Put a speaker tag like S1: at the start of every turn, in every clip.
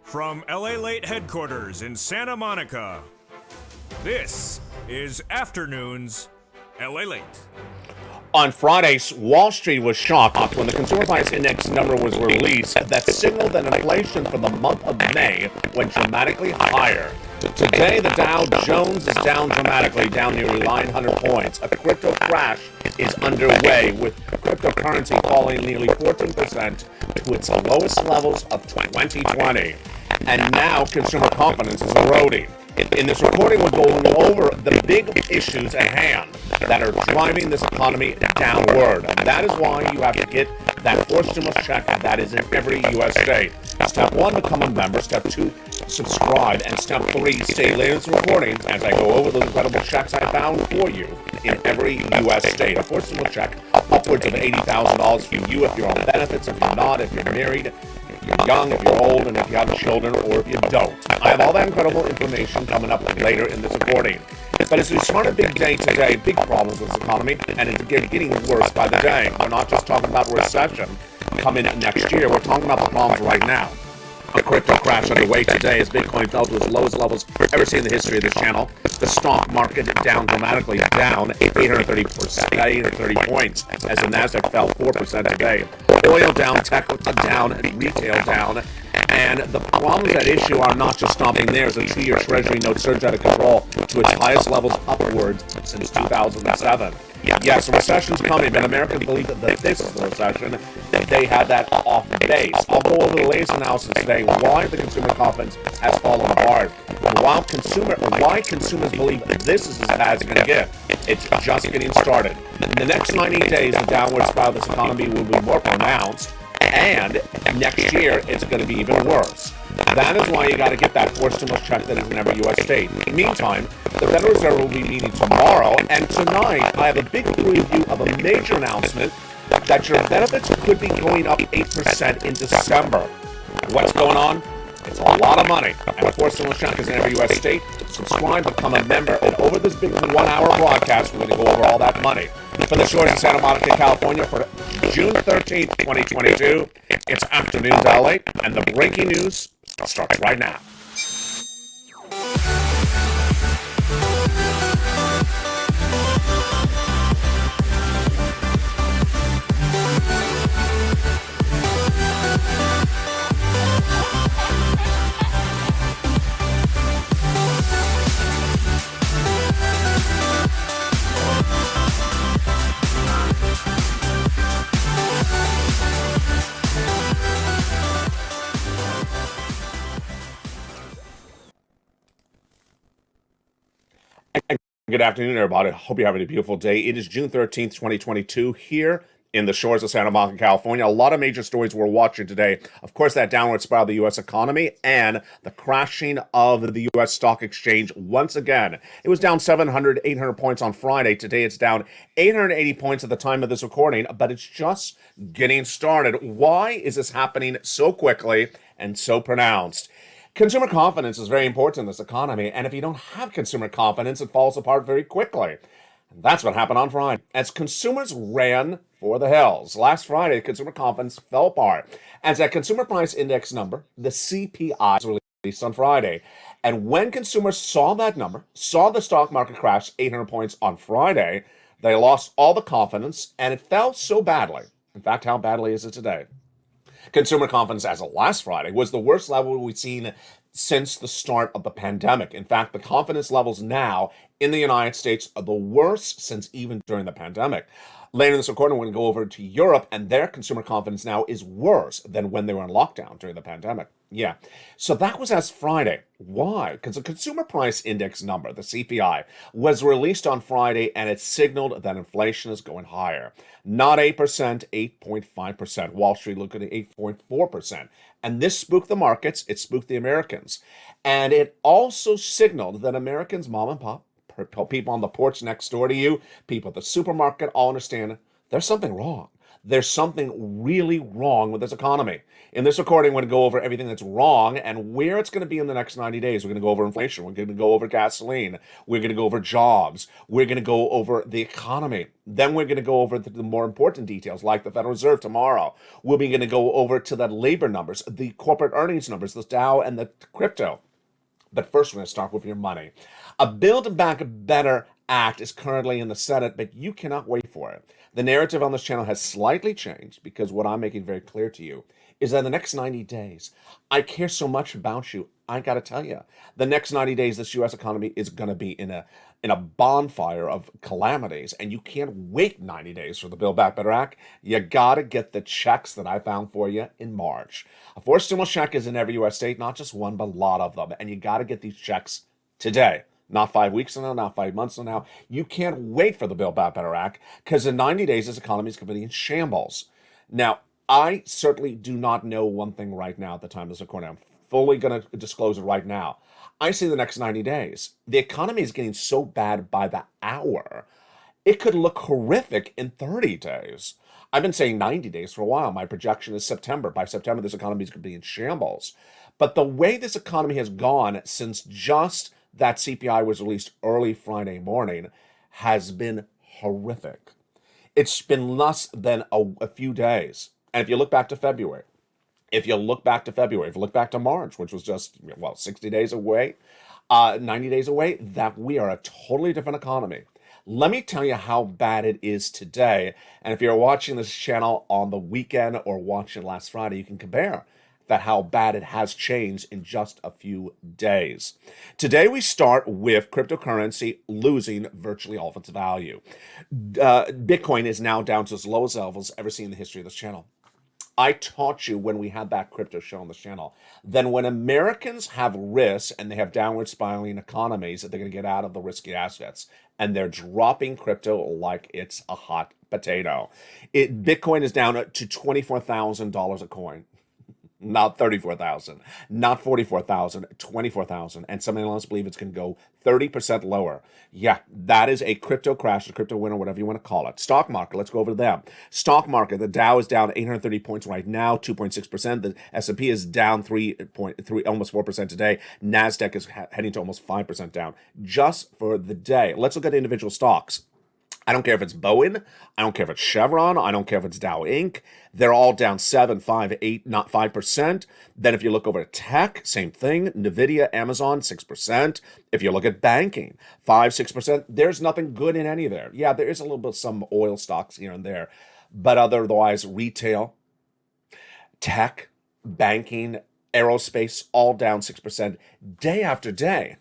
S1: From LALATE headquarters in Santa Monica, this is Afternoons LALATE.
S2: On Friday, Wall Street was shocked when the Consumer Price Index number was released that signaled that inflation for the month of May went dramatically higher. Today, the Dow Jones is down dramatically, down nearly 900 points. A crypto crash is underway, with cryptocurrency falling nearly 14% to its lowest levels of 2020. And now consumer confidence is eroding. In this recording, we're going over the big issues at hand that are driving this economy downward. And that is why you have to get that forced stimulus check that is in every U.S. state. Step 1, become a member. Step 2, subscribe. And step 3, stay later in this recording as I go over those incredible checks I found for you in every U.S. state. A forced stimulus check upwards of $80,000 for you if you're on benefits, if you're not, if you're married, if you're young, if you're old, and if you have children, or if you don't. I have all that incredible information coming up later in this recording. But as we start a big day today, big problems with this economy, and it's getting worse by the day. We're not just talking about a recession coming next year. We're talking about the problems right now. A crypto crash underway today as Bitcoin fell to its lowest levels ever seen in the history of this channel. The stock market down dramatically, down 830 points as the Nasdaq fell 4% today. Oil down, tech down, retail down. And the problems at issue are not just stopping there. As a 2-year Treasury note surged out of control to its highest levels upwards since 2007. Yes, a recession's coming, but Americans believe that this is the recession. They had that off base. I'll go over the latest analysis today, why the consumer confidence has fallen apart, and why consumers believe this is as bad as it's going to get. It's just getting started. In the next 90 days, the downward spiral of this economy will be more pronounced, and next year, it's going to be even worse. That is why you got to get that forced stimulus check that is in every U.S. state. Meantime, the Federal Reserve will be meeting tomorrow, and tonight I have a big preview of a major announcement that your benefits could be going up 8% in December. What's going on? It's a lot of money, and a forced stimulus check is in every U.S. state. Subscribe, become a member, and over this big 1-hour broadcast, we're going to go over all that money. From the shores of Santa Monica, California, for June 13th, 2022, it's Afternoons LA, and the breaking news starts right now. Good afternoon, everybody. Hope you're having a beautiful day. It is June 13th, 2022, here in the shores of Santa Monica, California. A lot of major stories we're watching today. Of course, that downward spiral of the U.S. economy and the crashing of the U.S. stock exchange once again. It was down 800 points on Friday. Today, it's down 880 points at the time of this recording, but it's just getting started. Why is this happening so quickly and so pronounced? Consumer confidence is very important in this economy, and if you don't have consumer confidence, it falls apart very quickly. And that's what happened on Friday, as consumers ran for the hills. Last Friday, consumer confidence fell apart, as that consumer price index number, the CPI, was released on Friday. And when consumers saw that number, saw the stock market crash 800 points on Friday, they lost all the confidence, and it fell so badly. In fact, how badly is it today? Consumer confidence as of last Friday was the worst level we've seen since the start of the pandemic. In fact, the confidence levels now in the United States are the worst since even during the pandemic. Later in this recording, we're going to go over to Europe, and their consumer confidence now is worse than when they were in lockdown during the pandemic. Yeah. So that was as Friday. Why? Because the consumer price index number, the CPI, was released on Friday, and it signaled that inflation is going higher. Not 8%, 8.5%. Wall Street looking at 8.4%. And this spooked the markets. It spooked the Americans. And it also signaled that Americans, mom and pop, people on the porch next door to you, people at the supermarket, all understand there's something wrong. There's something really wrong with this economy. In this recording, we're going to go over everything that's wrong and where it's going to be in the next 90 days. We're going to go over inflation. We're going to go over gasoline. We're going to go over jobs. We're going to go over the economy. Then we're going to go over the more important details, like the Federal Reserve tomorrow. We're going to go over to the labor numbers, the corporate earnings numbers, the Dow and the crypto. But first, we're going to start with your money. A Build Back Better Act is currently in the Senate, but you cannot wait for it. The narrative on this channel has slightly changed because what I'm making very clear to you is that in the next 90 days, I care so much about you. I got to tell you, the next 90 days, this U.S. economy is going to be in a bonfire of calamities, and you can't wait 90 days for the Build Back Better Act. You got to get the checks that I found for you in March. A forced stimulus check is in every U.S. state, not just one, but a lot of them, and you got to get these checks today. Not 5 weeks from now, not 5 months from now. You can't wait for the Build Back Better Act because in 90 days, this economy is going to be in shambles. Now, I certainly do not know one thing right now at the time of this recording. I'm fully going to disclose it right now. I see the next 90 days. The economy is getting so bad by the hour. It could look horrific in 30 days. I've been saying 90 days for a while. My projection is September. By September, this economy is going to be in shambles. But the way this economy has gone since just that CPI was released early Friday morning has been horrific. It's been less than a few days. And if you look back to February, if you look back to March, which was just, 60 days away, 90 days away, that we are a totally different economy. Let me tell you how bad it is today. And if you're watching this channel on the weekend or watching last Friday, you can compare that how bad it has changed in just a few days. Today we start with cryptocurrency losing virtually all of its value. Bitcoin is now down to its lowest levels ever seen in the history of this channel. I taught you when we had that crypto show on the channel, then when Americans have risks and they have downward spiraling economies, that they're going to get out of the risky assets, and they're dropping crypto like it's a hot potato. Bitcoin is down to $24,000 a coin. Not 34,000, not 44,000, 24,000. And some analysts believe it's going to go 30% lower. Yeah, that is a crypto crash, a crypto winter, whatever you want to call it. Stock market, let's go over to them. Stock market, the Dow is down 830 points right now, 2.6%. The S&P is down 3.3, almost 4% today. NASDAQ is heading to almost 5% down just for the day. Let's look at individual stocks. I don't care if it's Boeing. I don't care if it's Chevron. I don't care if it's Dow Inc. They're all down 7, 5, 8, not 5%. Then if you look over at tech, same thing. NVIDIA, Amazon, 6%. If you look at banking, 5, 6%. There's nothing good in any of there. Yeah, there is a little bit some oil stocks here and there. But otherwise, retail, tech, banking, aerospace, all down 6% day after day.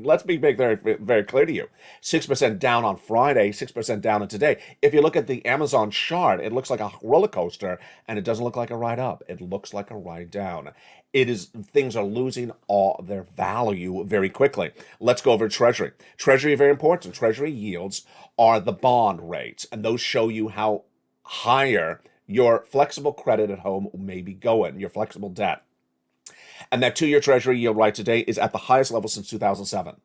S2: Let's be very, very clear to you. 6% down on Friday, 6% down on today. If you look at the Amazon chart, it looks like a roller coaster, and it doesn't look like a ride up. It looks like a ride down. Things are losing all their value very quickly. Let's go over Treasury. Treasury, very important. Treasury yields are the bond rates, and those show you how higher your flexible credit at home may be going, your flexible debt. And that 2-year Treasury yield right today is at the highest level since 2007.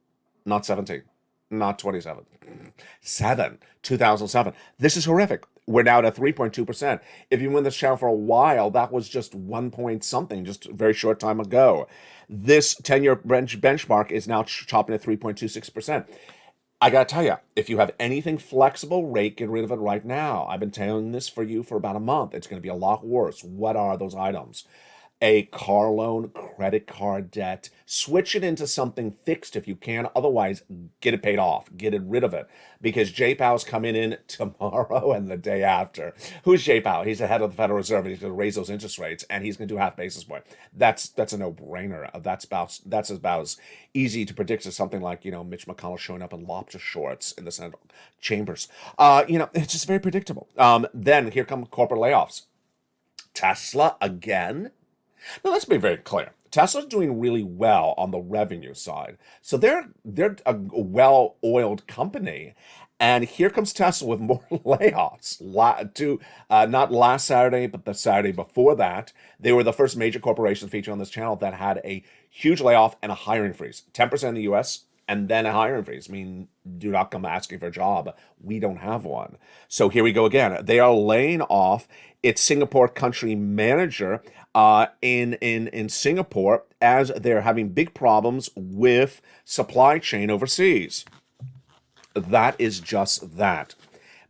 S2: Not 17, not 27. 2007. This is horrific. We're now at 3.2%. If you win this channel for a while, that was just 1 point something, just a very short time ago. This 10-year benchmark is now chopping at 3.26%. I got to tell you, if you have anything flexible rate, get rid of it right now. I've been telling this for you for about a month. It's going to be a lot worse. What are those items? A car loan, credit card debt. Switch it into something fixed if you can. Otherwise, get it paid off. Get rid of it. Because Jay Powell's coming in tomorrow and the day after. Who's Jay Powell? He's the head of the Federal Reserve. He's going to raise those interest rates, and he's going to do half basis point. That's a no-brainer. That's about as easy to predict as something like, Mitch McConnell showing up in lobster shorts in the Senate chambers. It's just very predictable. Then here come corporate layoffs. Tesla again. Now, let's be very clear. Tesla's doing really well on the revenue side. So they're a well-oiled company. And here comes Tesla with more layoffs. Not last Saturday, but the Saturday before that. They were the first major corporation featured on this channel that had a huge layoff and a hiring freeze. 10% in the U.S., And then a hiring freeze. I mean, do not come asking for a job. We don't have one. So here we go again. They are laying off its Singapore country manager in Singapore as they're having big problems with supply chain overseas. That is just that.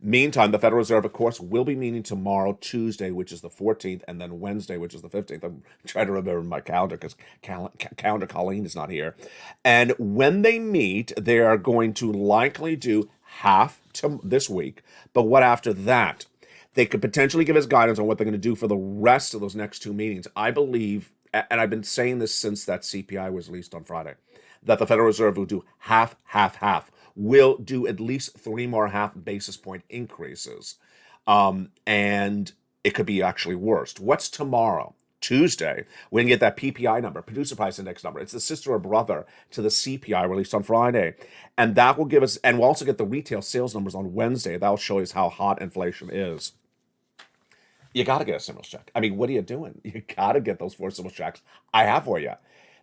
S2: Meantime, the Federal Reserve, of course, will be meeting tomorrow, Tuesday, which is the 14th, and then Wednesday, which is the 15th. I'm trying to remember my calendar because calendar Colleen is not here. And when they meet, they are going to likely do half to this week. But what after that? They could potentially give us guidance on what they're going to do for the rest of those next two meetings. I believe, and I've been saying this since that CPI was released on Friday, that the Federal Reserve will do half, half, half. Will do at least 3 more half basis point increases. And it could be actually worse. What's tomorrow? Tuesday, we can get that PPI number, producer price index number. It's the sister or brother to the CPI released on Friday. And that will give us, and we'll also get the retail sales numbers on Wednesday. That will show us how hot inflation is. You got to get a stimulus check. I mean, what are you doing? You got to get those 4 stimulus checks I have for you.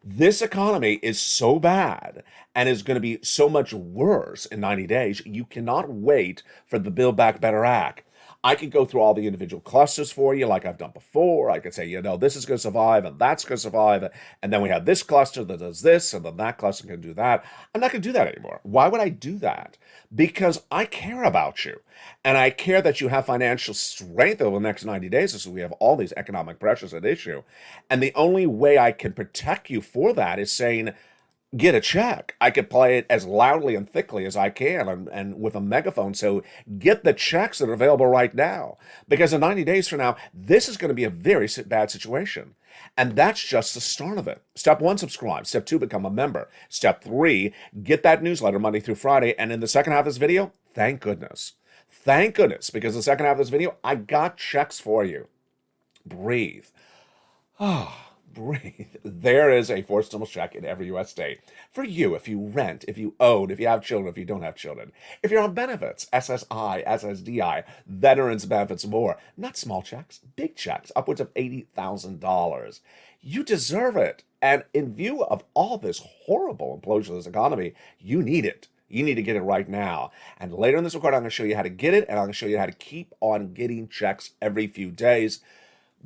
S2: This economy is so bad and is going to be so much worse in 90 days. You cannot wait for the Build Back Better Act. I could go through all the individual clusters for you like I've done before. I could say, this is going to survive and that's going to survive. And then we have this cluster that does this and then that cluster can do that. I'm not going to do that anymore. Why would I do that? Because I care about you. And I care that you have financial strength over the next 90 days as we have all these economic pressures at issue. And the only way I can protect you for that is saying, get a check. I could play it as loudly and thickly as I can and with a megaphone. So get the checks that are available right now. Because in 90 days from now, this is going to be a very bad situation. And that's just the start of it. Step 1, subscribe. Step 2, become a member. Step 3, get that newsletter Monday through Friday. And in the second half of this video, thank goodness. Thank goodness, because the second half of this video, I got checks for you. Breathe. Breathe. There is a 4 stimulus check in every U.S. state. For you, if you rent, if you own, if you have children, if you don't have children. If you're on benefits, SSI, SSDI, veterans benefits, more. Not small checks, big checks, upwards of $80,000. You deserve it. And in view of all this horrible implosion of this economy, you need it. You need to get it right now. And later in this recording, I'm going to show you how to get it, and I'm going to show you how to keep on getting checks every few days,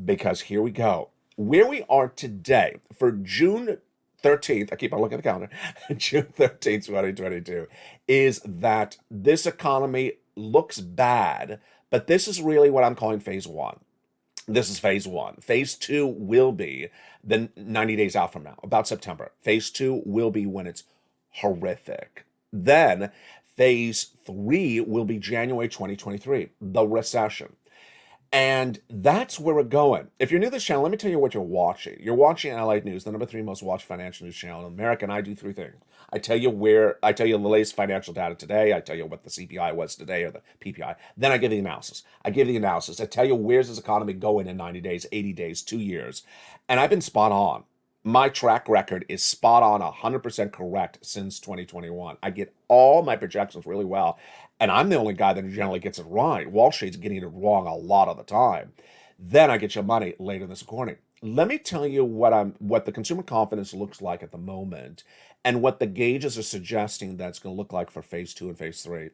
S2: because here we go. Where we are today for June 13th, I keep on looking at the calendar, June 13th, 2022, is that this economy looks bad, but this is really what I'm calling phase 1. This is phase 1. Phase 2 will be the 90 days out from now, about September. Phase 2 will be when it's horrific. Then phase 3 will be January 2023, the recession. And that's where we're going. If you're new to this channel, let me tell you what you're watching. You're watching LALATE News, the number 3 most watched financial news channel in America, and I do 3 things. I tell you the latest financial data today. I tell you what the CPI was today, or the PPI. Then I give the analysis. I tell you where's this economy going in 90 days, 80 days, 2 years. And I've been spot on. My track record is spot on, 100% correct since 2021. I get all my projections really well, and I'm the only guy that generally gets it right. Wall Street's getting it wrong a lot of the time. Then I get your money later in this recording. Let me tell you what the consumer confidence looks like at the moment, and what the gauges are suggesting that's going to look like for phase 2 and phase 3.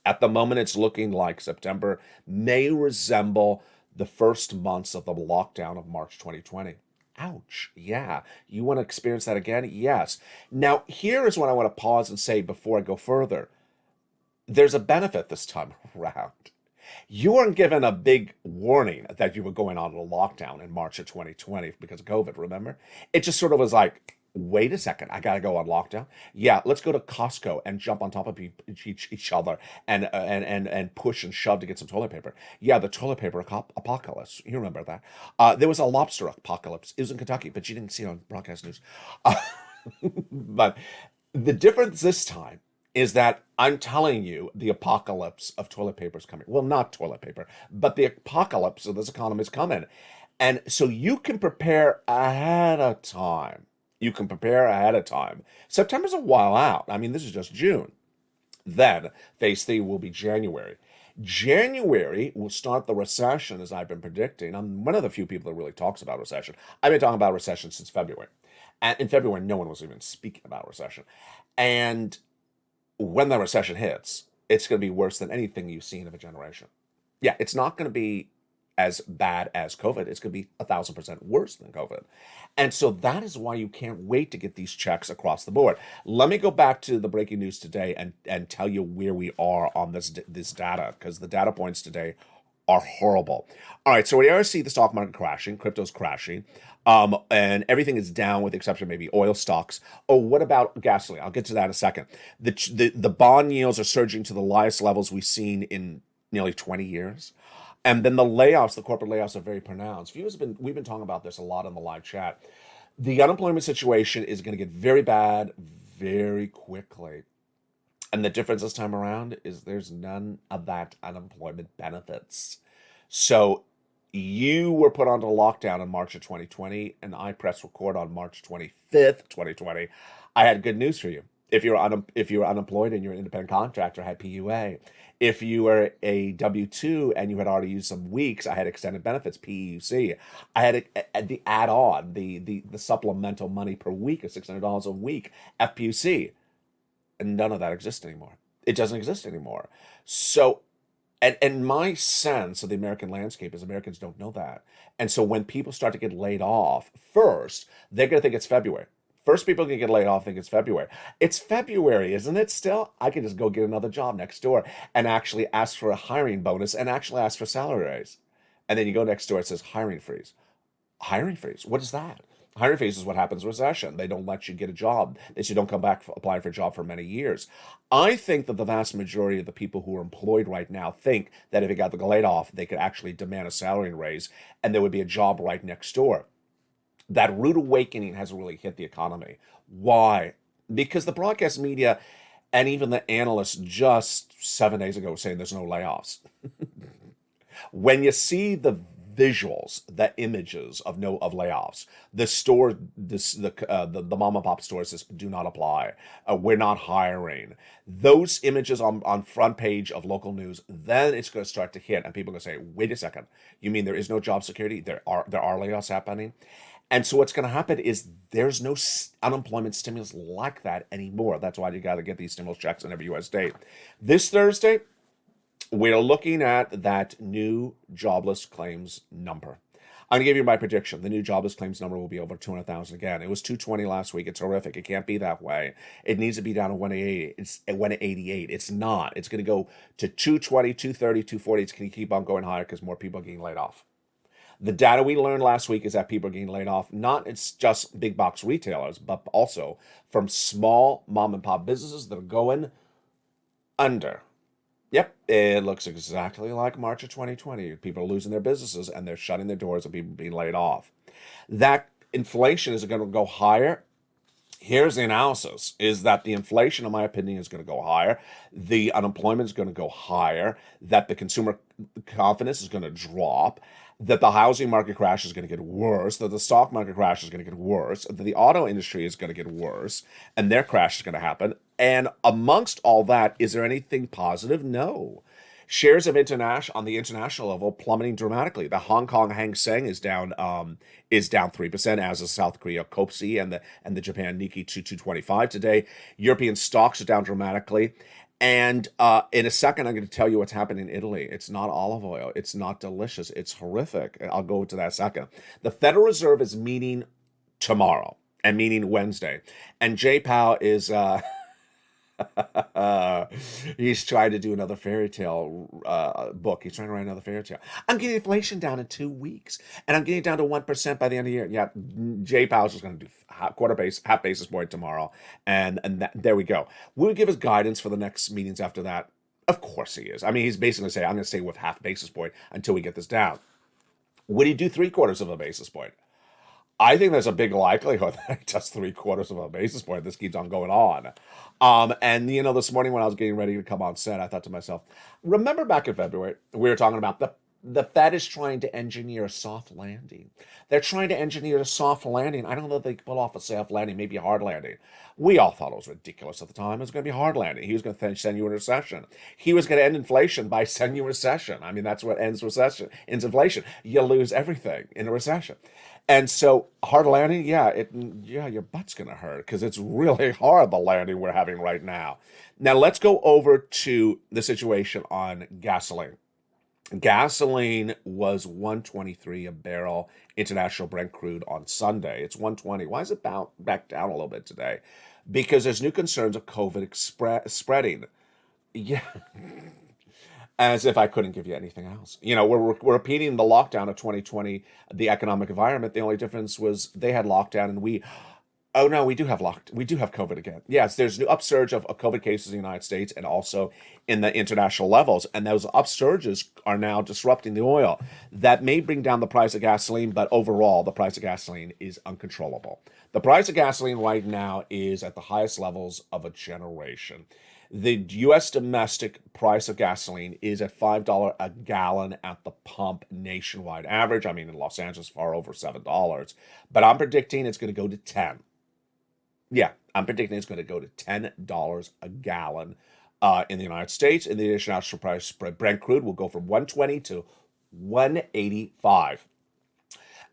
S2: At the moment, it's looking like September may resemble the first months of the lockdown of March 2020. Ouch. Yeah. You want to experience that again? Yes. Now, here is what I want to pause and say before I go further. There's a benefit this time around. You weren't given a big warning that you were going on a lockdown in March of 2020 because of COVID, remember? It just sort of was like, wait a second, I got to go on lockdown. Yeah, let's go to Costco and jump on top of each other and push and shove to get some toilet paper. Yeah, the toilet paper apocalypse. You remember that. There was a lobster apocalypse. It was in Kentucky, but you didn't see it on broadcast news. But the difference this time is that I'm telling you the apocalypse of toilet paper is coming. Well, not toilet paper, but the apocalypse of this economy is coming. And so you can prepare ahead of time. September's a while out. I mean, this is just June. Then phase 3 will be January. January will start the recession, as I've been predicting. I'm one of the few people that really talks about recession. I've been talking about recession since February. And in February, no one was even speaking about recession. And when the recession hits, it's going to be worse than anything you've seen of a generation. Yeah, it's not going to be as bad as COVID. It's going to be 1,000% worse than COVID. And so that is why you can't wait to get these checks across the board. Let me go back to the breaking news today and tell you where we are on this data, because the data points today are horrible. All right, so we already see the stock market crashing, crypto's crashing, and everything is down with the exception of maybe oil stocks. Oh, what about gasoline? I'll get to that in a second. The bond yields are surging to the highest levels we've seen in nearly 20 years. And then the layoffs, the corporate layoffs are very pronounced. We've been talking about this a lot in the live chat. The unemployment situation is going to get very bad very quickly. And the difference this time around is there's none of that unemployment benefits. So you were put onto lockdown in March of 2020, and I pressed record on March 25th, 2020. I had good news for you. If you're unemployed and you're an independent contractor, I had PUA. If you were a W-2 and you had already used some weeks, I had extended benefits, PEUC. I had the add-on, the supplemental money per week of $600 a week, FPUC. And none of that exists anymore. It doesn't exist anymore. So, and my sense of the American landscape is Americans don't know that. And so when people start to get laid off, first, they're going to think it's February. First, people can get laid off think it's February. It's February, isn't it still? I could just go get another job next door and actually ask for a hiring bonus and actually ask for salary raise. And then you go next door, it says hiring freeze. Hiring freeze, what is that? Hiring freeze is what happens in recession. They don't let you get a job. They say you don't come back applying for a job for many years. I think that the vast majority of the people who are employed right now think that if they got laid off, they could actually demand a salary raise and there would be a job right next door. That rude awakening has really hit the economy. Why? Because the broadcast media and even the analysts just 7 days ago were saying there's no layoffs. When you see the visuals, the images of layoffs, the mom and pop store says do not apply. We're not hiring. Those images on front page of local news, then it's going to start to hit, and people are going to say, wait a second, you mean there is no job security? There are layoffs happening. And so what's going to happen is there's no unemployment stimulus like that anymore. That's why you got to get these stimulus checks in every U.S. state. This Thursday, we're looking at that new jobless claims number. I'm going to give you my prediction. The new jobless claims number will be over 200,000 again. It was 220 last week. It's horrific. It can't be that way. It needs to be down to 188. It's at 188. It's not. It's going to go to 220, 230, 240. It's going to keep on going higher because more people are getting laid off. The data we learned last week is that people are getting laid off. Not it's just big box retailers, but also from small mom and pop businesses that are going under. Yep, it looks exactly like March of 2020. People are losing their businesses and they're shutting their doors and people being laid off. That inflation is going to go higher. Here's the analysis, is that the inflation, in my opinion, is going to go higher. The unemployment is going to go higher. That the consumer confidence is going to drop. That the housing market crash is going to get worse. That the stock market crash is going to get worse. That the auto industry is going to get worse. And their crash is going to happen. And amongst all that, is there anything positive? No. Shares of on the international level plummeting dramatically. The Hong Kong Hang Seng is down 3%, as is South Korea KOPSI and the Japan Nikkei 225 today. European stocks are down dramatically. And in a second, I'm going to tell you what's happening in Italy. It's not olive oil. It's not delicious. It's horrific. I'll go to that in a second. The Federal Reserve is meeting tomorrow and meeting Wednesday. And Jay Powell is... he's trying to do another fairy tale book. He's trying to write another fairy tale. I'm getting inflation down in 2 weeks, and I'm getting it down to 1% by the end of the year. Yeah, Jay Powell's just going to do half basis point tomorrow, and there we go. Will he give us guidance for the next meetings after that? Of course he is. I mean, he's basically saying, I'm going to stay with half basis point until we get this down. Would he do 3/4 of a basis point? I think there's a big likelihood that he does 3/4 of a basis point. This keeps on going on. And, this morning when I was getting ready to come on set, I thought to myself, remember back in February, we were talking about the The Fed is trying to engineer a soft landing. They're trying to engineer a soft landing. I don't know if they can pull off a soft landing, maybe a hard landing. We all thought it was ridiculous at the time. It was going to be a hard landing. He was going to send you in recession. He was going to end inflation by sending you a recession. I mean, that's what ends recession, ends inflation. You lose everything in a recession. And so hard landing, yeah, your butt's going to hurt because it's really hard, the landing we're having right now. Now let's go over to the situation on gasoline. Gasoline was 123 a barrel, international Brent crude on Sunday. It's 120. Why is it back down a little bit today? Because there's new concerns of COVID spreading. Yeah, as if I couldn't give you anything else. You know, we're repeating the lockdown of 2020, the economic environment. The only difference was they had lockdown and we. Oh no, we do have COVID again. Yes, there's new upsurge of COVID cases in the United States and also in the international levels, and those upsurges are now disrupting the oil. That may bring down the price of gasoline, but overall, the price of gasoline is uncontrollable. The price of gasoline right now is at the highest levels of a generation. The U.S. domestic price of gasoline is at $5 a gallon at the pump nationwide average. I mean, in Los Angeles, far over $7. But I'm predicting it's going to go to 10. Yeah, I'm predicting it's going to go to $10 a gallon in the United States. In the international price, Brent crude will go from 120 to 185.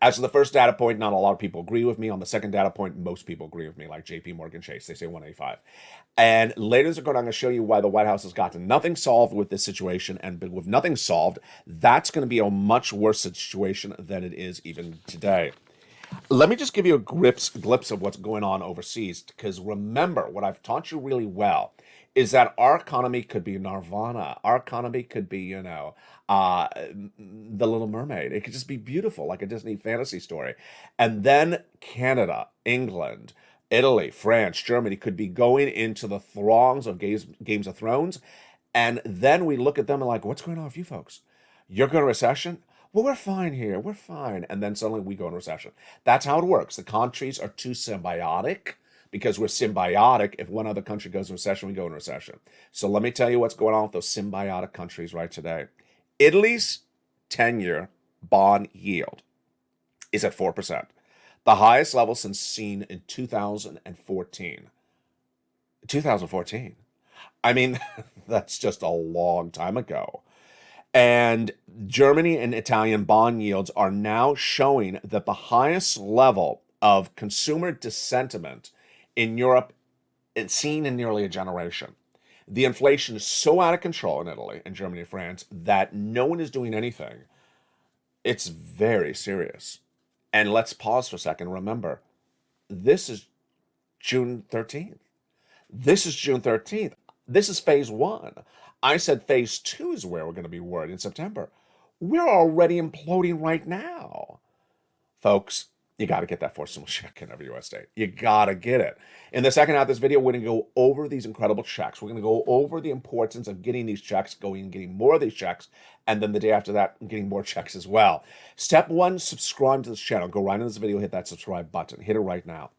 S2: As for the first data point, not a lot of people agree with me. On the second data point, most people agree with me, like JP Morgan Chase. They say 185. And later in the I'm going to show you why the White House has gotten nothing solved with this situation. And with nothing solved, that's going to be a much worse situation than it is even today. Let me just give you a glimpse of what's going on overseas, because remember, what I've taught you really well is that our economy could be nirvana. Our economy could be, The Little Mermaid. It could just be beautiful, like a Disney fantasy story. And then Canada, England, Italy, France, Germany could be going into the throngs of Games of Thrones. And then we look at them and like, what's going on with you folks? You're going to recession? Well, we're fine here. We're fine. And then suddenly we go in recession. That's how it works. The countries are too symbiotic because we're symbiotic. If one other country goes in recession, we go in recession. So let me tell you what's going on with those symbiotic countries right today. Italy's 10-year bond yield is at 4%, the highest level since seen in 2014. 2014. I mean, that's just a long time ago. And Germany and Italian bond yields are now showing that the highest level of consumer dissentiment in Europe it's seen in nearly a generation. The inflation is so out of control in Italy and Germany and France that no one is doing anything. It's very serious. And let's pause for a second. Remember, this is June 13th. This is June 13th. This is phase one. I said phase two is where we're going to be worried in September. We're already imploding right now. Folks, you got to get that forcible check in every U.S. state. You got to get it. In the second half of this video, we're going to go over these incredible checks. We're going to go over the importance of getting these checks, going and getting more of these checks, and then the day after that, getting more checks as well. Step one, subscribe to this channel. Go right into this video, hit that subscribe button. Hit it right now.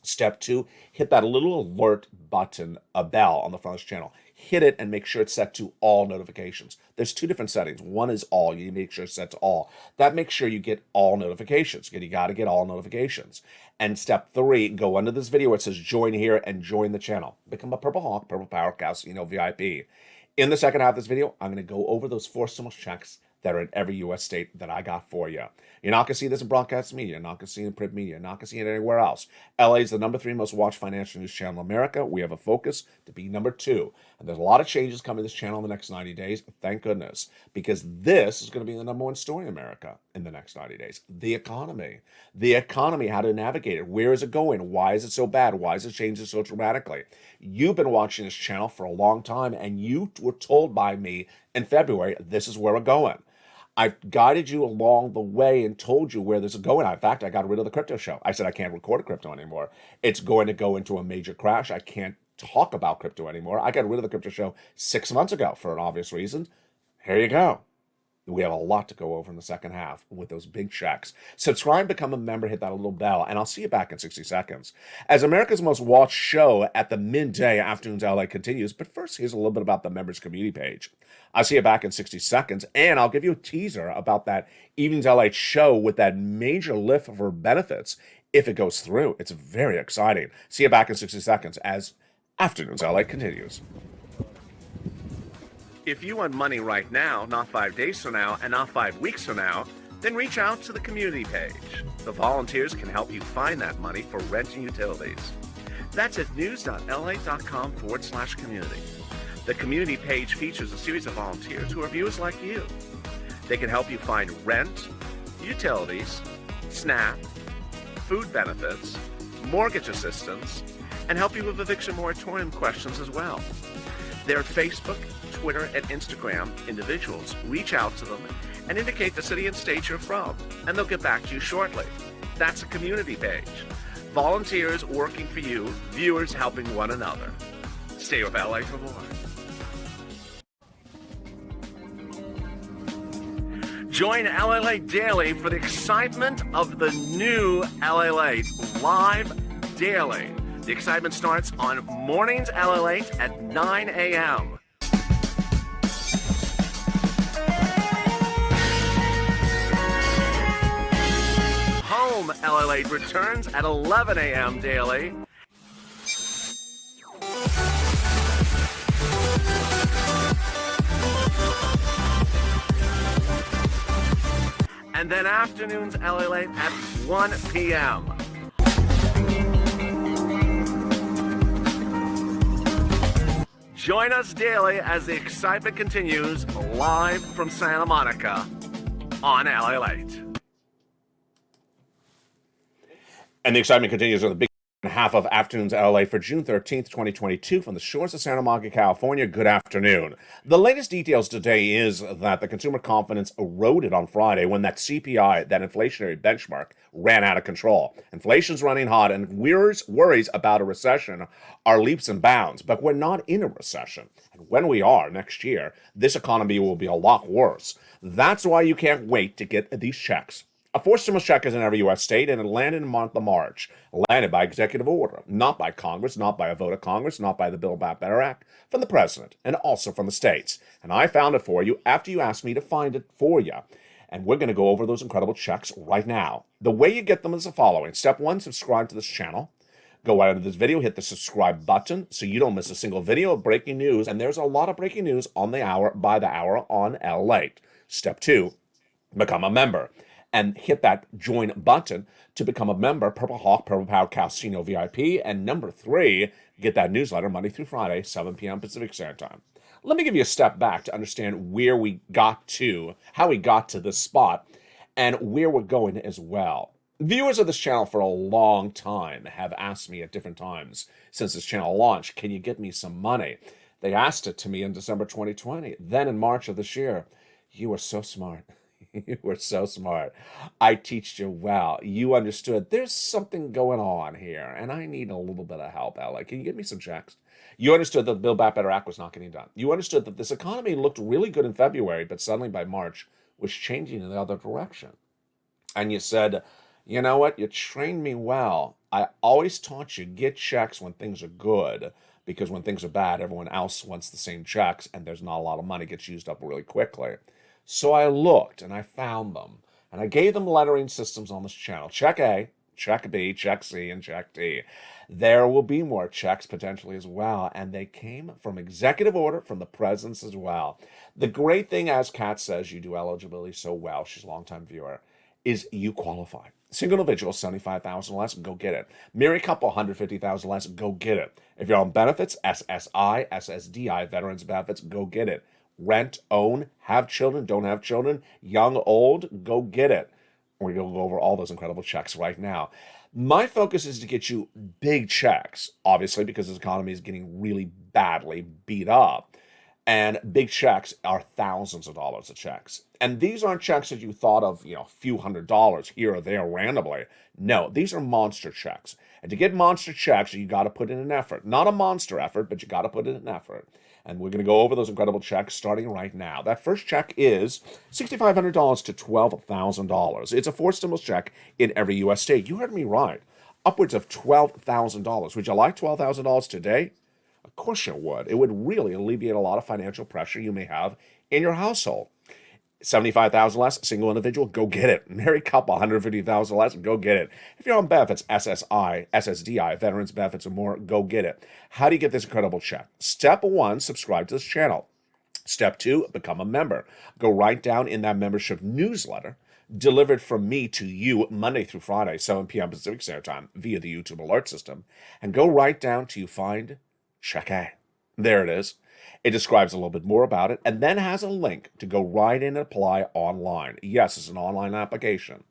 S2: Step two, hit that little alert button, a bell on the front of this channel. Hit it and make sure it's set to all notifications. There's two different settings. One is all. You need to make sure it's set to all. That makes sure you get all notifications. You got to get all notifications. And step three, go under this video. It says join here and join the channel. Become a Purple Hawk, Purple Power Casino VIP. In the second half of this video, I'm going to go over those four stimulus checks that are in every U.S. state that I got for you. You're not going to see this in broadcast media. You're not going to see it in print media. You're not going to see it anywhere else. LA is the number 3 most watched financial news channel in America. We have a focus to be number 2. And there's a lot of changes coming to this channel in the next 90 days. Thank goodness. Because this is going to be the number 1 story in America in the next 90 days. The economy. The economy, how to navigate it. Where is it going? Why is it so bad? Why is it changing so dramatically? You've been watching this channel for a long time, and you were told by me in February, this is where we're going. I've guided you along the way and told you where this is going. In fact, I got rid of the crypto show. I said I can't record a crypto anymore. It's going to go into a major crash. I can't talk about crypto anymore. I got rid of the crypto show 6 months ago for an obvious reason. Here you go. We have a lot to go over in the second half with those big checks. Subscribe, become a member, hit that little bell, and I'll see you back in 60 seconds. As America's most watched show at the midday Afternoons LA continues, but first, here's a little bit about the members community page. I'll see you back in 60 seconds, and I'll give you a teaser about that Evenings LA show with that major lift for benefits if it goes through. It's very exciting. See you back in 60 seconds as Afternoons LA continues. If you want money right now, not 5 days from now, and not 5 weeks from now, then reach out to the community page. The volunteers can help you find that money for rent and utilities. That's at news.la.com/community. The community page features a series of volunteers who are viewers like you. They can help you find rent, utilities, SNAP, food benefits, mortgage assistance, and help you with eviction moratorium questions as well. They're Facebook, Twitter, and Instagram individuals. Reach out to them and indicate the city and state you're from, and they'll get back to you shortly. That's a community page. Volunteers working for you, viewers helping one another. Stay with LA for more. Join LALATE Daily for the excitement of the new LALATE live daily. The excitement starts on mornings LALATE at 9 a.m. Home LALATE returns at 11 a.m. daily. And then Afternoons LALATE at 1 p.m. Join us daily as the excitement continues live from Santa Monica on LALATE. And the excitement continues on the big half of Afternoons LA for June 13th, 2022 from the shores of Santa Monica, California. Good afternoon. The latest details today is that the consumer confidence eroded on Friday when that CPI, that inflationary benchmark, ran out of control. Inflation's running hot and worries about a recession are leaps and bounds, but we're not in a recession. And when we are next year, this economy will be a lot worse. That's why you can't wait to get these checks. A forced stimulus check is in every U.S. state, and it landed in the month of March. Landed by executive order, not by Congress, not by a vote of Congress, not by the Build Back Better Act, from the president, and also from the states. And I found it for you after you asked me to find it for you. And we're going to go over those incredible checks right now. The way you get them is the following. Step 1, subscribe to this channel. Go out of this video, hit the subscribe button so you don't miss a single video of breaking news. And there's a lot of breaking news on the hour, by the hour on LALATE. Step 2, become a member. And hit that join button to become a member, Purple Hawk, Purple Power Casino VIP. And number 3, get that newsletter Monday through Friday, 7 p.m. Pacific Standard Time. Let me give you a step back to understand where we got to, how we got to this spot, and where we're going as well. Viewers of this channel for a long time have asked me at different times since this channel launched, can you get me some money? They asked it to me in December 2020. Then in March of this year, you were so smart. You were so smart. I teached you well. You understood there's something going on here, and I need a little bit of help, Ella. Can you give me some checks? You understood that the Build Back Better Act was not getting done. You understood that this economy looked really good in February, but suddenly by March was changing in the other direction. And you said, you know what? You trained me well. I always taught you get checks when things are good, because when things are bad, everyone else wants the same checks, and there's not a lot of money gets used up really quickly. So I looked and I found them, and I gave them lettering systems on this channel. Check A, check B, check C, and check D. There will be more checks potentially as well, and they came from executive order from the presidents as well. The great thing, as Kat says, you do eligibility so well, she's a longtime viewer, is you qualify. Single individual, $75,000 less, go get it. Married couple, $150,000 less, go get it. If you're on benefits, SSI, SSDI, veterans benefits, go get it. Rent, own, have children, don't have children, young, old, go get it. We're going to go over all those incredible checks right now. My focus is to get you big checks, obviously, because this economy is getting really badly beat up. And big checks are thousands of dollars of checks. And these aren't checks that you thought of, a few $100s here or there randomly. No, these are monster checks. And to get monster checks, you got to put in an effort. Not a monster effort, but you got to put in an effort. And we're going to go over those incredible checks starting right now. That first check is $6,500 to $12,000. It's a 4 stimulus check in every U.S. state. You heard me right. Upwards of $12,000. Would you like $12,000 today? Of course you would. It would really alleviate a lot of financial pressure you may have in your household. 75,000 less, single individual, go get it. Married couple, 150,000 less, go get it. If you're on benefits, SSI, SSDI, veterans benefits, and more, go get it. How do you get this incredible check? Step 1, subscribe to this channel. Step 2, become a member. Go right down in that membership newsletter, delivered from me to you Monday through Friday, 7 p.m. Pacific Standard Time, via the YouTube alert system, and go right down to you find Check A. There it is. It describes a little bit more about it and then has a link to go right in and apply online. Yes, it's an online application.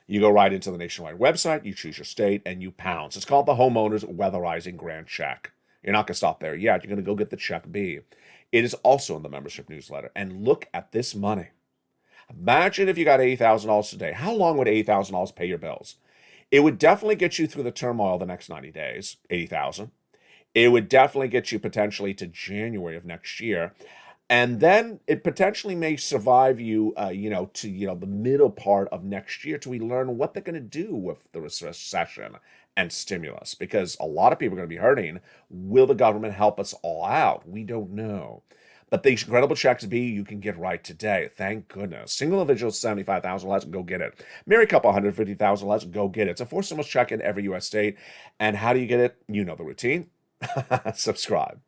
S2: You go right into the nationwide website, you choose your state, and you pounce. It's called the Homeowners Weatherizing Grant Check. You're not going to stop there yet. You're going to go get the Check B. It is also in the membership newsletter. And look at this money. Imagine if you got $80,000 today. How long would $80,000 pay your bills? It would definitely get you through the turmoil the next 90 days, $80,000. It would definitely get you potentially to January of next year. And then it potentially may survive you, to the middle part of next year till we learn what they're going to do with the recession and stimulus. Because a lot of people are going to be hurting. Will the government help us all out? We don't know. But these incredible checks B you can get right today. Thank goodness. Single individual, 75,000 less, go get it. Married couple, 150,000 less, go get it. It's a 4 stimulus check in every U.S. state. And how do you get it? You know the routine. Subscribe.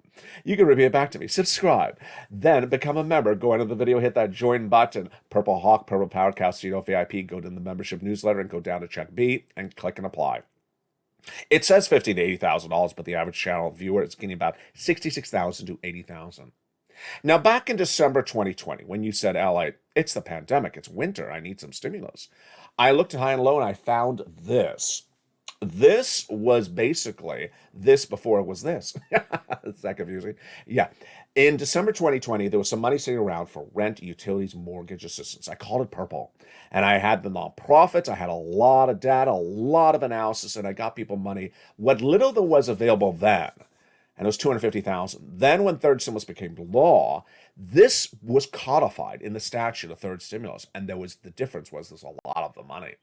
S2: You can repeat it back to me. Subscribe. Then become a member. Go into the video, hit that join button. Purple Hawk, Purple Power, Calcino VIP. Go to the membership newsletter and go down to Check B and click and apply. It says $50,000 to $80,000, but the average channel viewer is getting about $66,000 to $80,000. Now, back in December 2020, when you said, LA, it's the pandemic, it's winter, I need some stimulus, I looked high and low and I found this. This was basically this before it was this. Is that confusing? Yeah. In December 2020, there was some money sitting around for rent, utilities, mortgage assistance. I called it purple. And I had the nonprofits. I had a lot of data, a lot of analysis, and I got people money. What little there was available then, and it was $250,000. Then when third stimulus became law, this was codified in the statute of third stimulus. And the difference was there's a lot of the money.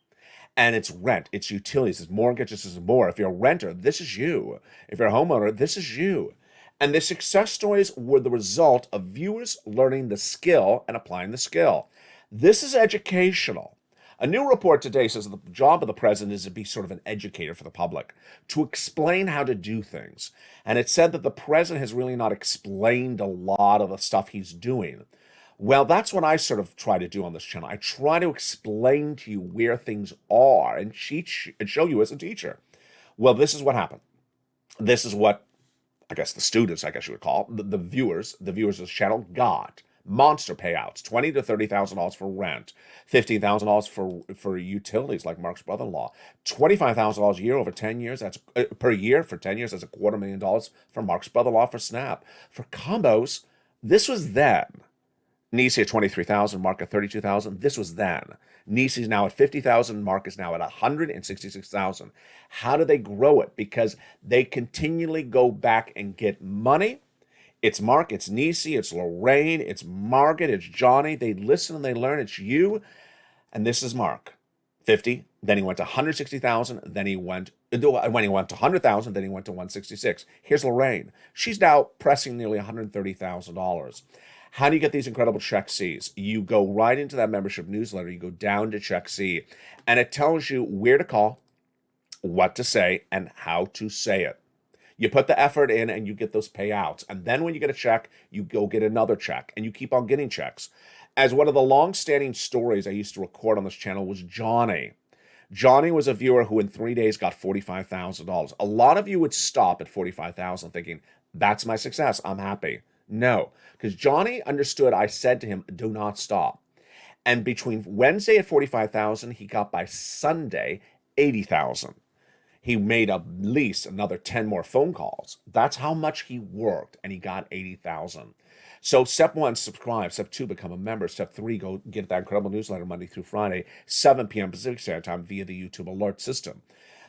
S2: And it's rent, it's utilities, it's mortgages, it's more. If you're a renter, this is you. If you're a homeowner, this is you. And the success stories were the result of viewers learning the skill and applying the skill. This is educational. A new report today says the job of the president is to be sort of an educator for the public, to explain how to do things. And it said that the president has really not explained a lot of the stuff he's doing. Well, that's what I sort of try to do on this channel. I try to explain to you where things are and show you as a teacher. Well, this is what happened. This is what, I guess, the students, I guess you would call the viewers of this channel got. Monster payouts, $20,000 to $30,000 for rent, $15,000 for utilities like Mark's brother-in-law, $25,000 a year over 10 years. That's per year for 10 years. That's $250,000 for Mark's brother-in-law for SNAP. For combos, this was then. Nisi at $23,000, Mark at $32,000. This was then. Nisi's now at $50,000. Mark is now at $166,000. How do they grow it? Because they continually go back and get money. It's Mark, it's Nisi, it's Lorraine, it's Margaret, it's Johnny. They listen and they learn. It's you. And this is Mark. 50. Then he went to 160,000. Then he went, when he went to 100,000, then he went to 166. Here's Lorraine. She's now pressing nearly $130,000. How do you get these incredible Check C's? You go right into that membership newsletter. You go down to Check C, and it tells you where to call, what to say, and how to say it. You put the effort in, and you get those payouts. And then when you get a check, you go get another check, and you keep on getting checks. As one of the long-standing stories I used to record on this channel was Johnny. Johnny was a viewer who in 3 days got $45,000. A lot of you would stop at $45,000 thinking, that's my success, I'm happy. No, because Johnny understood I said to him, do not stop. And between Wednesday at $45,000, he got by Sunday $80,000. He made at least another 10 more phone calls. That's how much he worked, and he got $80,000. So step 1, subscribe. Step 2, become a member. Step 3, go get that incredible newsletter Monday through Friday, 7 p.m. Pacific Standard Time via the YouTube alert system.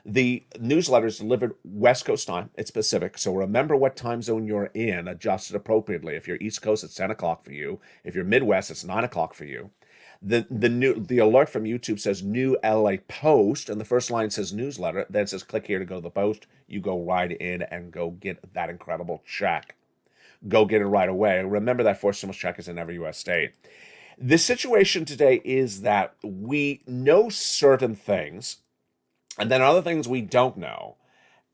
S2: The newsletter is delivered West Coast time. It's Pacific, so remember what time zone you're in, adjust it appropriately. If you're East Coast, it's 10 o'clock for you. If you're Midwest, it's 9 o'clock for you. The alert from YouTube says new LA post, and the first line says newsletter. Then it says click here to go to the post. You go right in and go get that incredible check. Go get it right away. Remember that forced stimulus check is in every U.S. state. The situation today is that we know certain things, and then other things we don't know.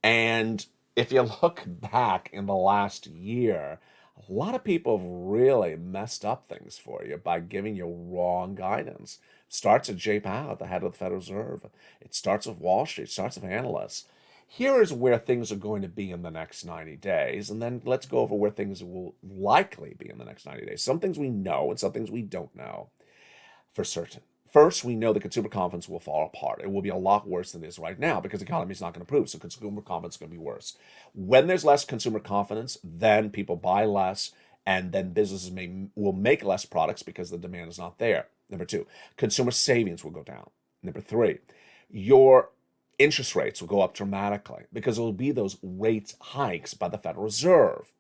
S2: And if you look back in the last year, a lot of people have really messed up things for you by giving you wrong guidance. It starts with Jay Powell at the head of the Federal Reserve. It starts with Wall Street. It starts with analysts. Here is where things are going to be in the next 90 days. And then let's go over where things will likely be in the next 90 days. Some things we know and some things we don't know for certain. First, we know the consumer confidence will fall apart. It will be a lot worse than it is right now because the economy is not going to improve. So consumer confidence is going to be worse. When there's less consumer confidence, then people buy less, and then businesses will make less products because the demand is not there. Number two, consumer savings will go down. Number three, your interest rates will go up dramatically because there will be those rate hikes by the Federal Reserve.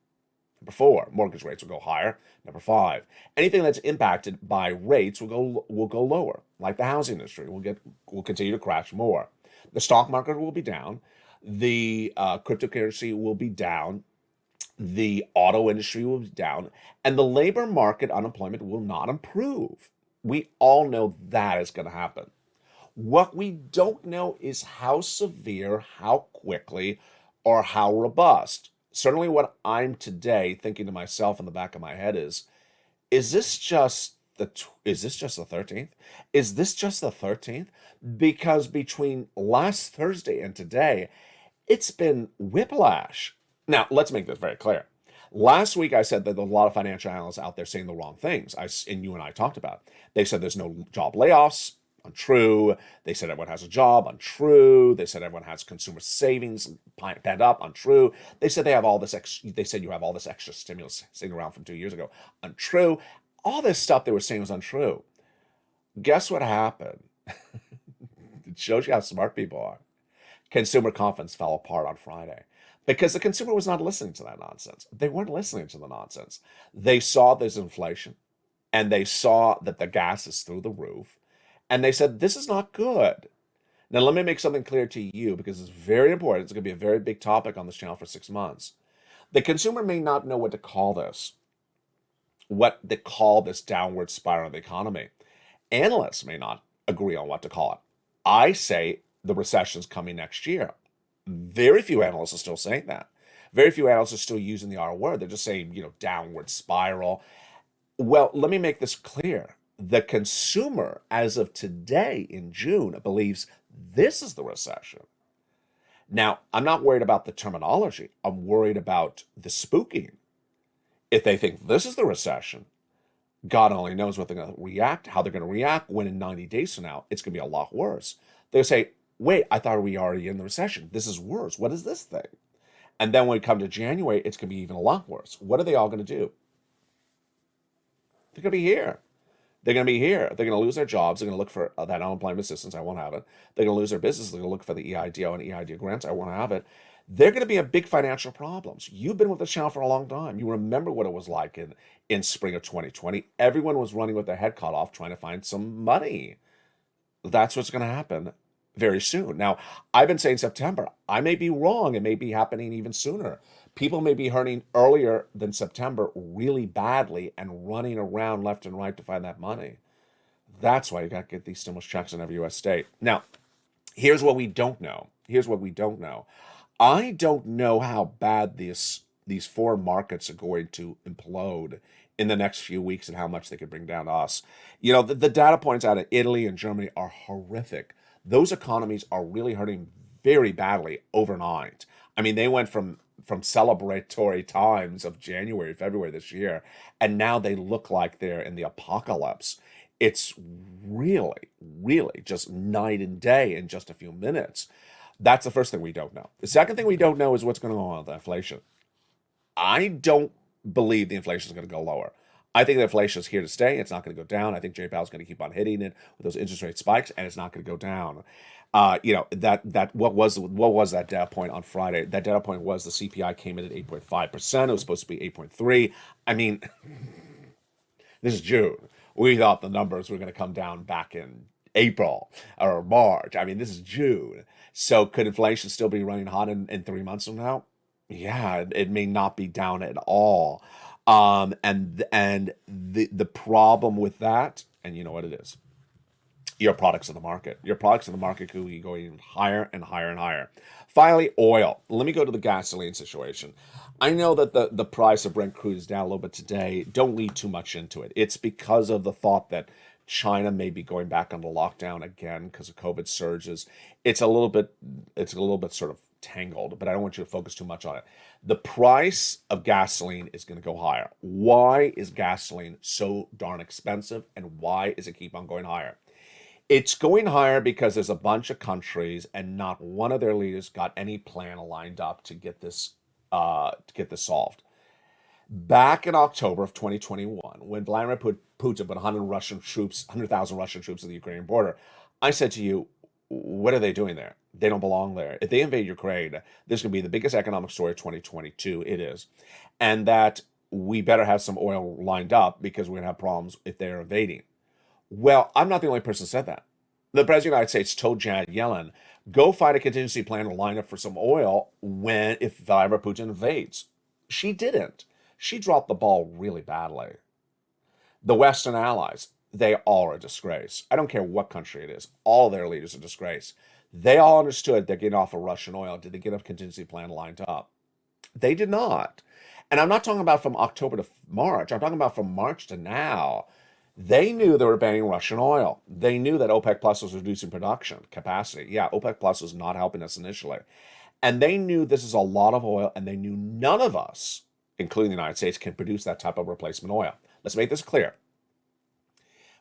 S2: Number four, mortgage rates will go higher. Number five, anything that's impacted by rates will go lower, like the housing industry will continue to crash more. The stock market will be down. The cryptocurrency will be down. The auto industry will be down. And the labor market unemployment will not improve. We all know that is going to happen. What we don't know is how severe, how quickly, or how robust. Certainly what I'm today thinking to myself in the back of my head is this just the 13th? Is this just the 13th? Because between last Thursday and today, it's been whiplash. Now, let's make this very clear. Last week, I said that there are a lot of financial analysts out there saying the wrong things, and you and I talked about. They said there's no job layoffs. Untrue. They said everyone has a job. Untrue. They said everyone has consumer savings pent up. Untrue. They said they have all this. They said you have all this extra stimulus sitting around from 2 years ago. Untrue. All this stuff they were saying was untrue. Guess what happened? It shows you how smart people are. Consumer confidence fell apart on Friday because the consumer was not listening to that nonsense. They weren't listening to the nonsense. They saw there's inflation, and they saw that the gas is through the roof. And they said, this is not good. Now, let me make something clear to you because it's very important. It's going to be a very big topic on this channel for 6 months. The consumer may not know what to call this, downward spiral of the economy. Analysts may not agree on what to call it. I say the recession's coming next year. Very few analysts are still saying that. Very few analysts are still using the R word. They're just saying, downward spiral. Well, let me make this clear. The consumer, as of today in June, believes this is the recession. Now, I'm not worried about the terminology. I'm worried about the spooking. If they think this is the recession, God only knows what they're going to react, how they're going to react when in 90 days from now, it's going to be a lot worse. They'll say, wait, I thought we were already in the recession. This is worse. What is this thing? And then when we come to January, it's going to be even a lot worse. What are they all going to do? They're going to be here. They're going to be here. They're going to lose their jobs. They're going to look for that unemployment assistance. I won't have it. They're going to lose their business. They're going to look for the EIDO and EIDO grants. I won't have it. They're going to be in big financial problems. You've been with the channel for a long time. You remember what it was like in spring of 2020. Everyone was running with their head cut off trying to find some money. That's what's going to happen very soon. Now, I've been saying September. I may be wrong. It may be happening even sooner. People may be hurting earlier than September really badly and running around left and right to find that money. That's why you got to get these stimulus checks in every U.S. state. Now, here's what we don't know. I don't know how bad these foreign markets are going to implode in the next few weeks and how much they could bring down to us. The data points out of Italy and Germany are horrific. Those economies are really hurting very badly overnight. I mean, they went from celebratory times of January, February this year, and now they look like they're in the apocalypse. It's really, really just night and day in just a few minutes. That's the first thing we don't know. The second thing we don't know is what's going on with inflation. I don't believe the inflation is going to go lower. I think the inflation is here to stay. It's not going to go down. I think Jay Powell's going to keep on hitting it with those interest rate spikes, and it's not going to go down. What was that data point on Friday? That data point was the CPI came in at 8.5%. It was supposed to be 8.3. I mean, this is June. We thought the numbers were going to come down back in April or March. I mean, this is June. So could inflation still be running hot in 3 months from now? Yeah, it may not be down at all. And the problem with that, and you know what it is, your products in the market. Your products in the market could be going higher and higher and higher. Finally, oil. Let me go to the gasoline situation. I know that the price of Brent crude is down a little bit today. Don't read too much into it. It's because of the thought that China may be going back under lockdown again because of COVID surges. It's a little bit sort of tangled, but I don't want you to focus too much on it. The price of gasoline is going to go higher. Why is gasoline so darn expensive, and why is it keep on going higher? It's going higher because there's a bunch of countries, and not one of their leaders got any plan lined up to get this solved. Back in October of 2021, when Vladimir Putin put 100,000 Russian troops at the Ukrainian border, I said to you, what are they doing there? They don't belong there. If they invade Ukraine, this could be the biggest economic story of 2022. It is. And that we better have some oil lined up because we're going to have problems if they're invading. Well, I'm not the only person who said that. The President of the United States told Janet Yellen, go find a contingency plan to line up for some oil if Vladimir Putin invades. She didn't. She dropped the ball really badly. The Western allies, they all are a disgrace. I don't care what country it is. All their leaders are a disgrace. They all understood they're getting off of Russian oil. Did they get a contingency plan lined up? They did not. And I'm not talking about from October to March. I'm talking about from March to now. They knew they were banning Russian oil. They knew that OPEC Plus was reducing production capacity. Yeah, OPEC Plus was not helping us initially. And they knew this is a lot of oil, and they knew none of us, including the United States, can produce that type of replacement oil. Let's make this clear.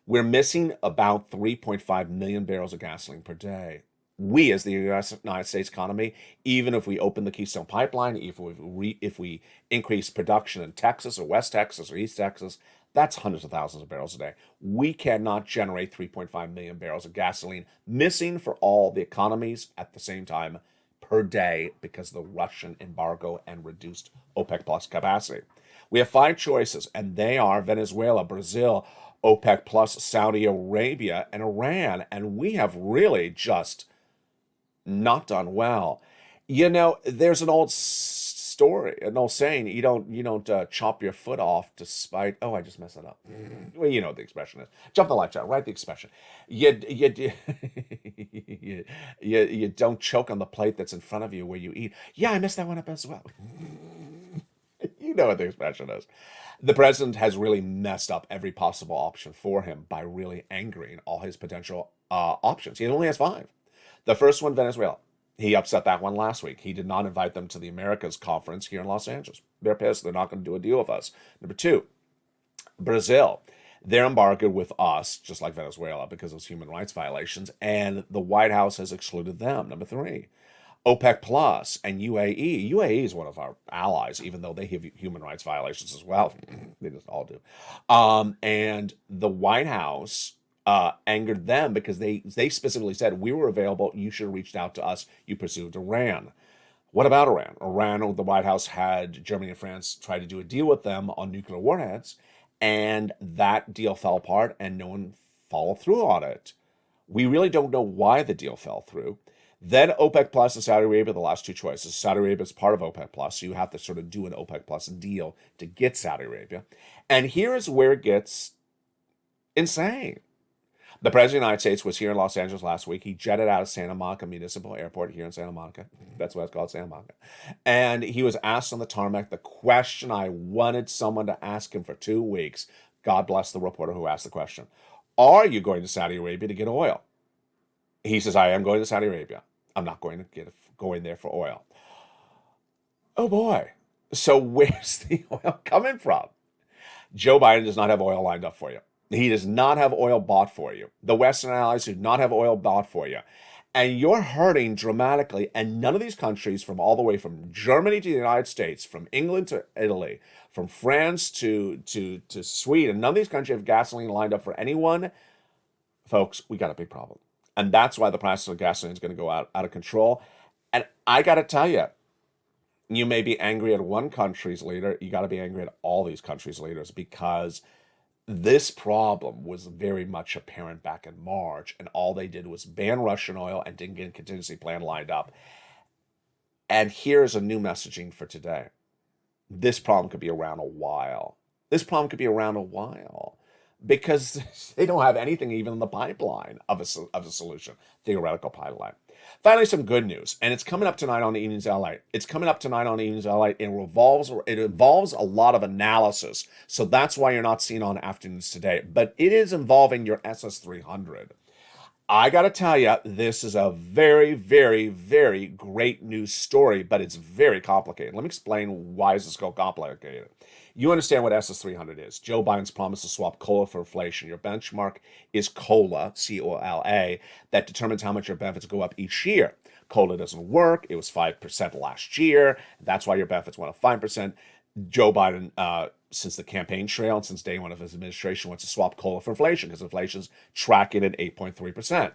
S2: We're missing about 3.5 million barrels of gasoline per day. We, as the United States economy, even if we open the Keystone Pipeline, if we increase production in Texas or West Texas or East Texas, that's hundreds of thousands of barrels a day. We cannot generate 3.5 million barrels of gasoline missing for all the economies at the same time per day because of the Russian embargo and reduced OPEC Plus capacity. We have 5 choices, and they are Venezuela, Brazil, OPEC Plus, Saudi Arabia, and Iran. And we have really just not done well. You know, there's an old story, an old saying: you don't chop your foot off to spite. Oh, I just messed it up. Well, you know what the expression is. Jump the light chat. Write the expression. You don't choke on the plate that's in front of you where you eat. Yeah, I messed that one up as well. You know what the expression is. The president has really messed up every possible option for him by really angering all his potential options. He only has 5. The first one, Venezuela. He upset that one last week. He did not invite them to the Americas conference here in Los Angeles. They're pissed. They're not going to do a deal with us. Number 2, Brazil. They're embargoed with us, just like Venezuela, because of human rights violations, and the White House has excluded them. Number 3, OPEC Plus and UAE. UAE is one of our allies, even though they have human rights violations as well. They just all do. And the White House angered them because they specifically said, we were available, you should have reached out to us, you pursued Iran. What about Iran? Iran, the White House had Germany and France try to do a deal with them on nuclear warheads, and that deal fell apart and no one followed through on it. We really don't know why the deal fell through. Then OPEC Plus and Saudi Arabia, the last 2 choices. Saudi Arabia is part of OPEC Plus, so you have to sort of do an OPEC Plus deal to get Saudi Arabia. And here is where it gets insane. The President of the United States was here in Los Angeles last week. He jetted out of Santa Monica Municipal Airport here in Santa Monica. That's why it's called Santa Monica. And he was asked on the tarmac the question I wanted someone to ask him for 2 weeks. God bless the reporter who asked the question. Are you going to Saudi Arabia to get oil? He says, I am going to Saudi Arabia. I'm not going to go in there for oil. Oh boy. So where's the oil coming from? Joe Biden does not have oil lined up for you. He does not have oil bought for you. The Western allies do not have oil bought for you. And you're hurting dramatically. And none of these countries, from all the way from Germany to the United States, from England to Italy, from France to Sweden, none of these countries have gasoline lined up for anyone. Folks, we got a big problem. And that's why the price of gasoline is going to go out of control. And I got to tell you, you may be angry at one country's leader. You got to be angry at all these countries' leaders, because this problem was very much apparent back in March, and all they did was ban Russian oil and didn't get a contingency plan lined up. And here's a new messaging for today. This problem could be around a while. This problem could be around a while because they don't have anything even in the pipeline of a solution, theoretical pipeline. Finally, some good news, and it's coming up tonight on the Evening's LA. It's coming up tonight on the Evening's LA. It involves a lot of analysis, so that's why you're not seeing on afternoons today. But it is involving your SS300. I got to tell you, this is a very, very, very great news story, but it's very complicated. Let me explain why is this so complicated. You understand what SS300 is. Joe Biden's promise to swap COLA for inflation. Your benchmark is COLA, C-O-L-A, that determines how much your benefits go up each year. COLA doesn't work. It was 5% last year. That's why your benefits went up 5%. Joe Biden, since the campaign trail and since day one of his administration, wants to swap COLA for inflation because inflation's tracking at 8.3%.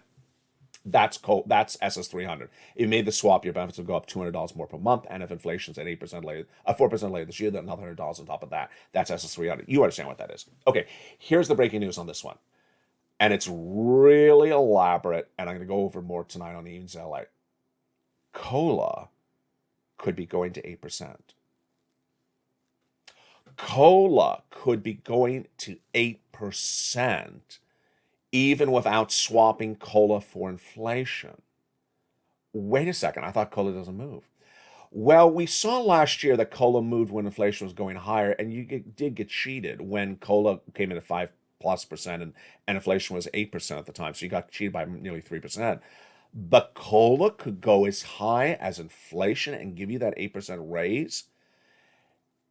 S2: That's SS300. If you made the swap, your benefits would go up $200 more per month, and if inflation's at 4% later this year, then another $100 on top of that. That's SS300. You understand what that is. Okay, here's the breaking news on this one, and it's really elaborate, and I'm going to go over more tonight on the Evening's LA. COLA could be going to 8%. COLA could be going to 8% even without swapping COLA for inflation. Wait a second, I thought COLA doesn't move. Well, we saw last year that COLA moved when inflation was going higher, and you did get cheated when COLA came in at 5+% and inflation was 8% at the time, so you got cheated by nearly 3%. But COLA could go as high as inflation and give you that 8% raise.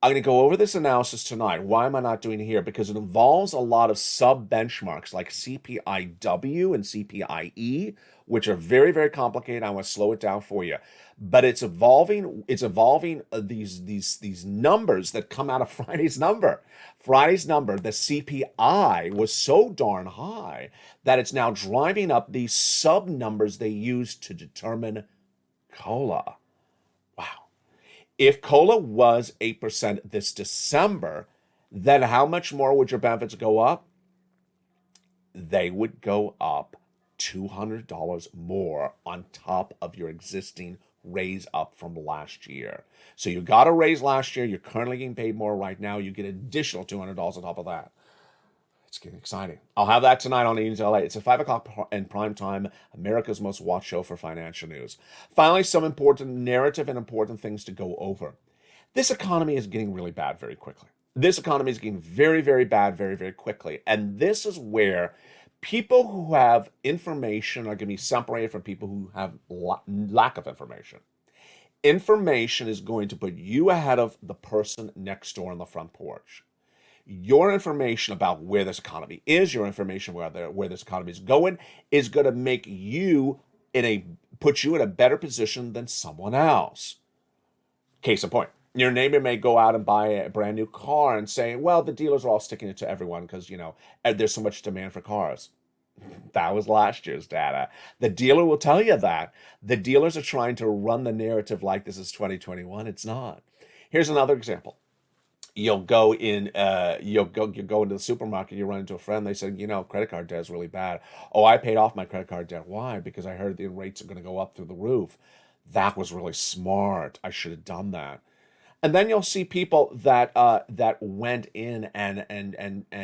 S2: I'm going to go over this analysis tonight. Why am I not doing it here? Because it involves a lot of sub-benchmarks like CPIW and CPIE, which are very, very complicated. I want to slow it down for you. But it's evolving these numbers that come out of Friday's number. Friday's number, the CPI, was so darn high that it's now driving up these sub-numbers they use to determine COLA. Wow. If COLA was 8% this December, then how much more would your benefits go up? They would go up $200 more on top of your existing raise up from last year. So you got a raise last year. You're currently getting paid more right now. You get additional $200 on top of that. It's getting exciting. I'll have that tonight on Evening's LA. It's at 5 o'clock in prime time, America's most watched show for financial news. Finally, some important narrative and important things to go over. This economy is getting really bad very quickly. This economy is getting very, very bad very, very quickly. And this is where people who have information are going to be separated from people who have lack of information. Information is going to put you ahead of the person next door on the front porch. Your information about where this economy is, your information where this economy is going, is going to make you put you in a better position than someone else. Case in point, your neighbor may go out and buy a brand new car and say, well, the dealers are all sticking it to everyone because, there's so much demand for cars. That was last year's data. The dealer will tell you that. The dealers are trying to run the narrative like this is 2021. It's not. Here's another example. You'll go into the supermarket, you run into a friend, they said, credit card debt is really bad. Oh, I paid off my credit card debt. Why? Because I heard the rates are going to go up through the roof. That was really smart. I should have done that. And then you'll see people that went in and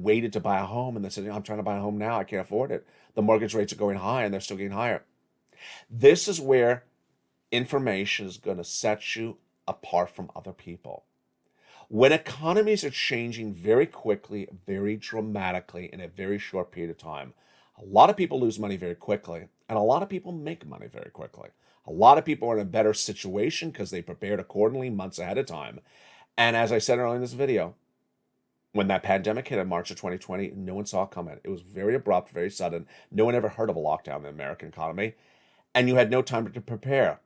S2: waited to buy a home, and they said, I'm trying to buy a home now. I can't afford it. The mortgage rates are going high, and they're still getting higher. This is where information is going to set you apart from other people. When economies are changing very quickly, very dramatically, in a very short period of time, a lot of people lose money very quickly, and a lot of people make money very quickly. A lot of people are in a better situation because they prepared accordingly months ahead of time. And as I said earlier in this video, when that pandemic hit in March of 2020, no one saw it coming. It was very abrupt, very sudden. No one ever heard of a lockdown in the American economy, and you had no time to prepare.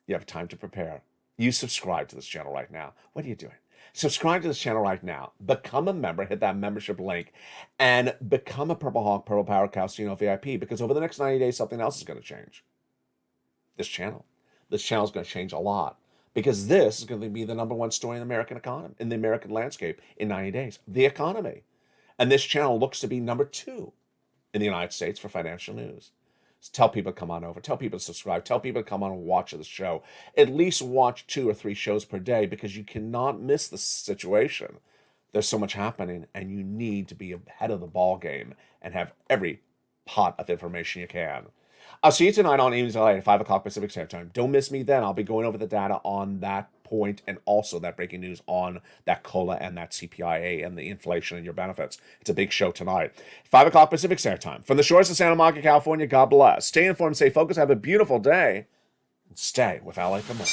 S2: You have time to prepare. You subscribe to this channel right now. What are you doing? Subscribe to this channel right now. Become a member. Hit that membership link and become a Purple Hawk, Purple Power Calcino VIP, because over the next 90 days, something else is going to change. This channel. This channel is going to change a lot, because this is going to be the #1 story in the American economy, in the American landscape in 90 days. The economy. And this channel looks to be #2 in the United States for financial news. So tell people to come on over. Tell people to subscribe. Tell people to come on and watch the show. At least watch 2 or 3 shows per day, because you cannot miss the situation. There's so much happening, and you need to be ahead of the ball game and have every pot of information you can. I'll see you tonight on Evenings LA at 5 o'clock Pacific Standard Time. Don't miss me then. I'll be going over the data on that point, and also that breaking news on that COLA and that CPIA and the inflation and your benefits. It's a big show tonight. 5 o'clock Pacific Standard Time. From the shores of Santa Monica, California, God bless. Stay informed, stay focused, have a beautiful day, and stay with LA for more.